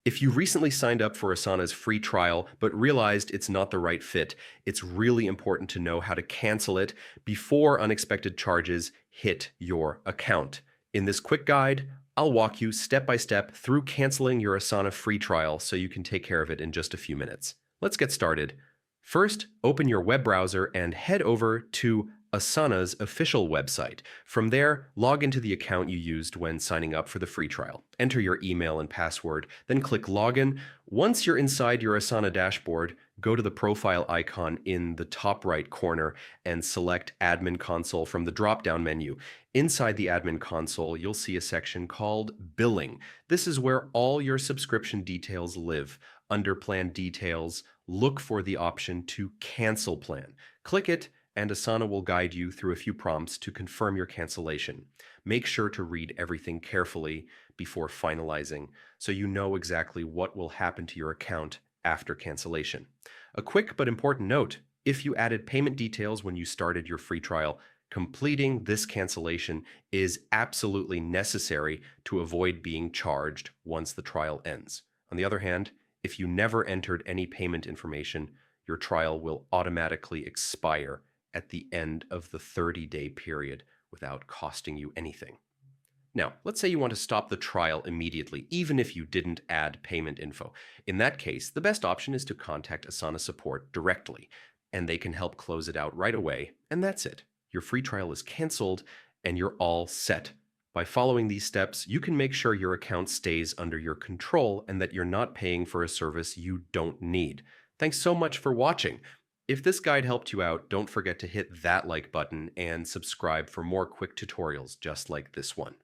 If you recently signed up for Asana's free trial but realized it's not the right fit, it's really important to know how to cancel it before unexpected charges hit your account. In this quick guide, I'll walk you step by step through canceling your Asana free trial so you can take care of it in just a few minutes. Let's get started. First, open your web browser and head over to Asana's official website. From there, log into the account you used when signing up for the free trial. Enter your email and password, then click Login. Once you're inside your Asana dashboard, go to the profile icon in the top right corner and select Admin Console from the drop-down menu. Inside the Admin Console, you'll see a section called Billing. This is where all your subscription details live. Under Plan Details, look for the option to Cancel Plan. Click it, and Asana will guide you through a few prompts to confirm your cancellation. Make sure to read everything carefully before finalizing so you know exactly what will happen to your account after cancellation. A quick but important note, if you added payment details when you started your free trial, completing this cancellation is absolutely necessary to avoid being charged once the trial ends. On the other hand, if you never entered any payment information, your trial will automatically expire at the end of the 30-day period without costing you anything. Now, let's say you want to stop the trial immediately, even if you didn't add payment info. In that case, the best option is to contact Asana support directly, and they can help close it out right away, and that's it. Your free trial is canceled, and you're all set. By following these steps, you can make sure your account stays under your control and that you're not paying for a service you don't need. Thanks so much for watching. If this guide helped you out, don't forget to hit that like button and subscribe for more quick tutorials just like this one.